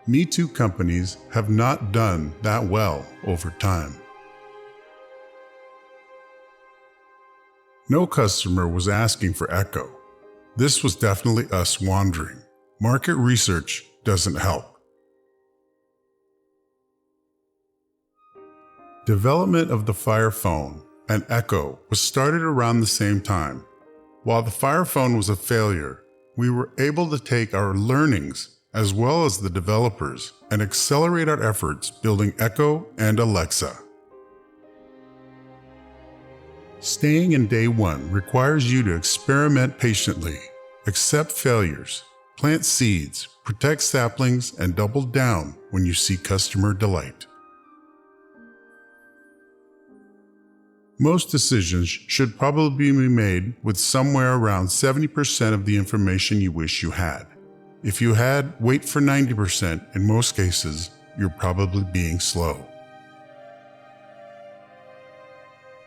Me Too companies have not done that well over time. No customer was asking for echo. This was definitely us wandering. Market research doesn't help. Development of the Fire Phone and Echo was started around the same time. While the Fire Phone was a failure, we were able to take our learnings as well as the developers and accelerate our efforts building Echo and Alexa. Staying in day one requires you to experiment patiently, accept failures, plant seeds, protect saplings, and double down when you see customer delight. Most decisions should probably be made with somewhere around 70% of the information you wish you had. If you had, wait for 90%. In most cases, you're probably being slow.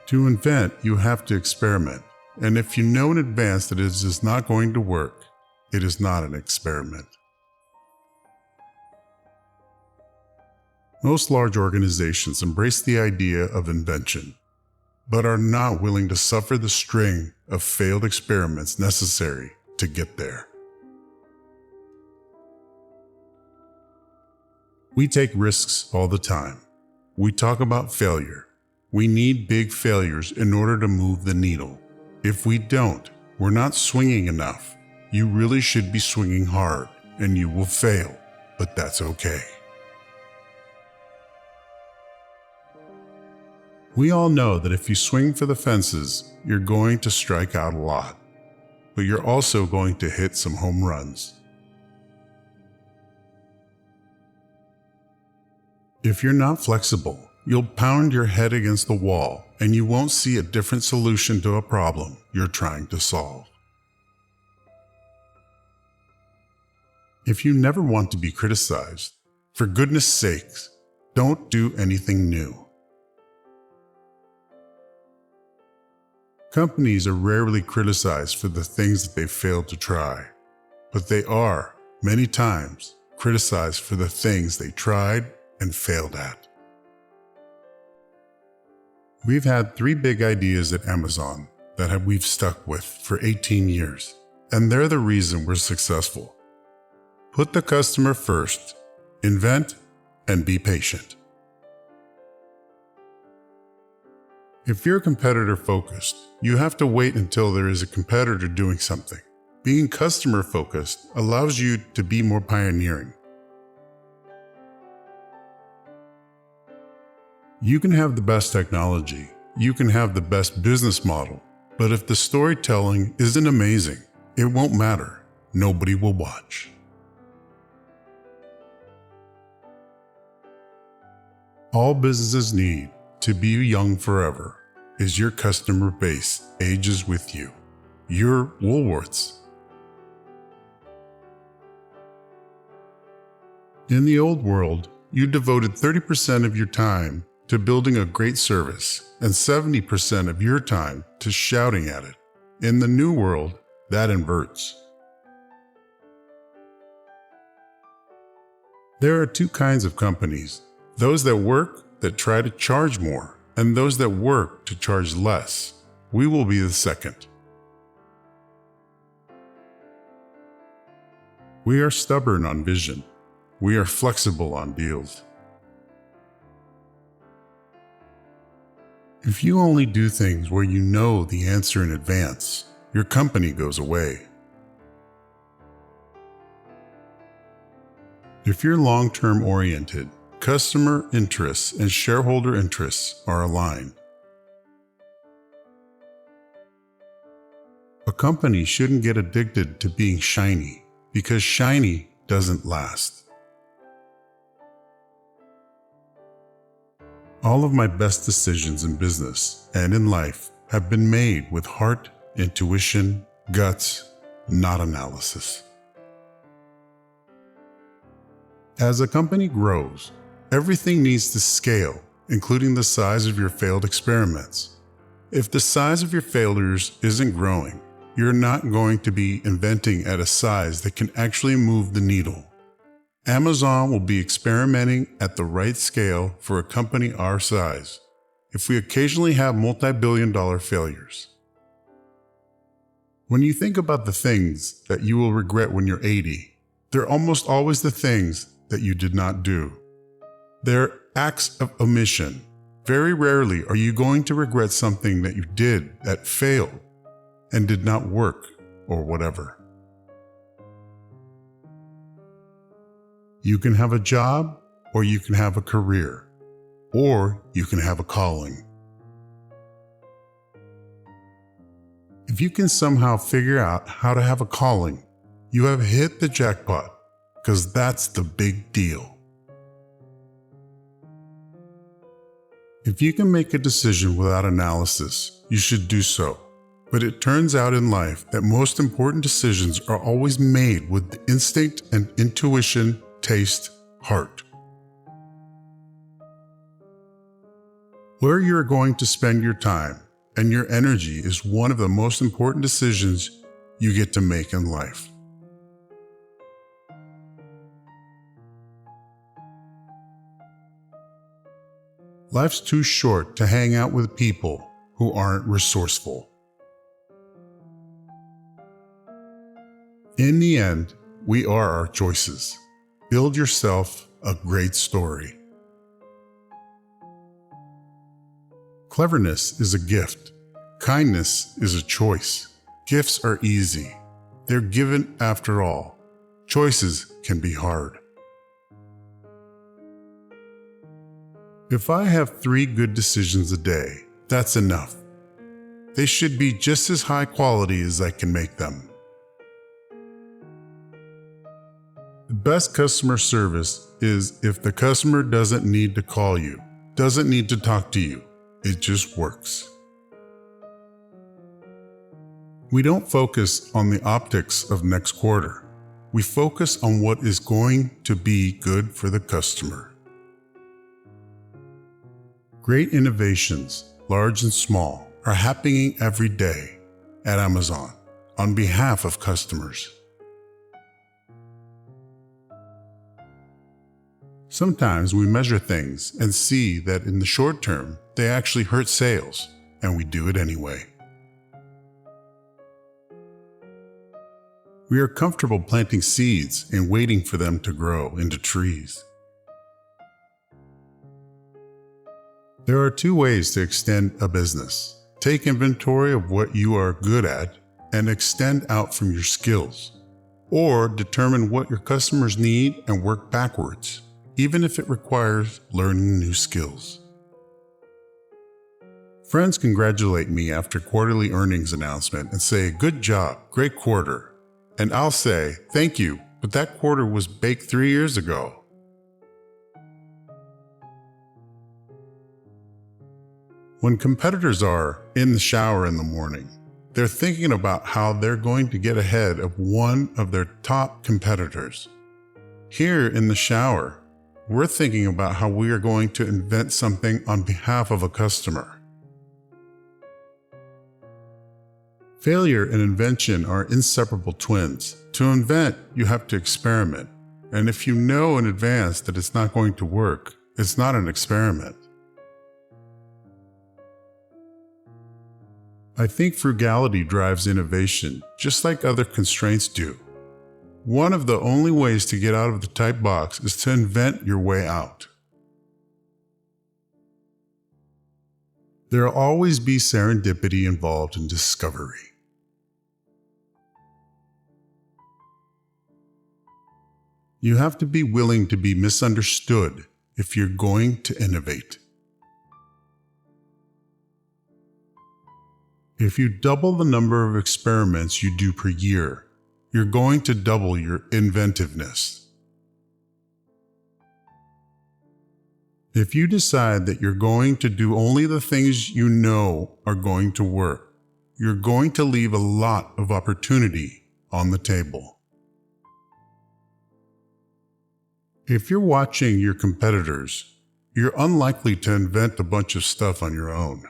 To invent, you have to experiment, and if you know in advance that it is not going to work, it is not an experiment. Most large organizations embrace the idea of invention, but are not willing to suffer the string of failed experiments necessary to get there. We take risks all the time. We talk about failure. We need big failures in order to move the needle. If we don't, we're not swinging enough. You really should be swinging hard, and you will fail, but that's okay. We all know that if you swing for the fences, you're going to strike out a lot, but you're also going to hit some home runs. If you're not flexible, you'll pound your head against the wall and you won't see a different solution to a problem you're trying to solve. If you never want to be criticized, for goodness sakes, don't do anything new. Companies are rarely criticized for the things that they failed to try, but they are, many times, criticized for the things they tried and failed at. We've had 3 big ideas at Amazon that we've stuck with for 18 years, and they're the reason we're successful. Put the customer first, invent, and be patient. If you're competitor focused, you have to wait until there is a competitor doing something. Being customer focused allows you to be more pioneering. You can have the best technology, you can have the best business model, but if the storytelling isn't amazing, it won't matter. Nobody will watch. All businesses need to be young forever is your customer base ages with you. Your Woolworths. In the old world, you devoted 30% of your time to building a great service and 70% of your time to shouting at it. In the new world, that inverts. There are 2 kinds of companies, those that work that try to charge more, and those that work to charge less. We will be the second. We are stubborn on vision. We are flexible on deals. If you only do things where you know the answer in advance, your company goes away. If you're long-term oriented, customer interests and shareholder interests are aligned. A company shouldn't get addicted to being shiny, because shiny doesn't last. All of my best decisions in business and in life have been made with heart, intuition, guts, not analysis. As a company grows, everything needs to scale, including the size of your failed experiments. If the size of your failures isn't growing, you're not going to be inventing at a size that can actually move the needle. Amazon will be experimenting at the right scale for a company our size if we occasionally have multi-billion-dollar failures. When you think about the things that you will regret when you're 80, they're almost always the things that you did not do. They're acts of omission. Very rarely are you going to regret something that you did that failed and did not work or whatever. You can have a job, or you can have a career, or you can have a calling. If you can somehow figure out how to have a calling, you have hit the jackpot, because that's the big deal. If you can make a decision without analysis, you should do so. But it turns out in life that most important decisions are always made with the instinct and intuition, taste, heart. Where you're going to spend your time and your energy is one of the most important decisions you get to make in life. Life's too short to hang out with people who aren't resourceful. In the end, we are our choices. Build yourself a great story. Cleverness is a gift. Kindness is a choice. Gifts are easy. They're given after all. Choices can be hard. If I have 3 good decisions a day, that's enough. They should be just as high quality as I can make them. The best customer service is if the customer doesn't need to call you, doesn't need to talk to you. It just works. We don't focus on the optics of next quarter. We focus on what is going to be good for the customer. Great innovations, large and small, are happening every day at Amazon on behalf of customers. Sometimes we measure things and see that in the short term, they actually hurt sales, and we do it anyway. We are comfortable planting seeds and waiting for them to grow into trees. There are 2 ways to extend a business. Take inventory of what you are good at and extend out from your skills. Or determine what your customers need and work backwards, even if it requires learning new skills. Friends congratulate me after quarterly earnings announcement and say, "Good job, great quarter." And I'll say, "Thank you, but that quarter was baked 3 years ago." When competitors are in the shower in the morning, they're thinking about how they're going to get ahead of one of their top competitors. Here in the shower, we're thinking about how we are going to invent something on behalf of a customer. Failure and invention are inseparable twins. To invent, you have to experiment. And if you know in advance that it's not going to work, it's not an experiment. I think frugality drives innovation, just like other constraints do. One of the only ways to get out of the tight box is to invent your way out. There will always be serendipity involved in discovery. You have to be willing to be misunderstood if you're going to innovate. If you double the number of experiments you do per year, you're going to double your inventiveness. If you decide that you're going to do only the things you know are going to work, you're going to leave a lot of opportunity on the table. If you're watching your competitors, you're unlikely to invent a bunch of stuff on your own.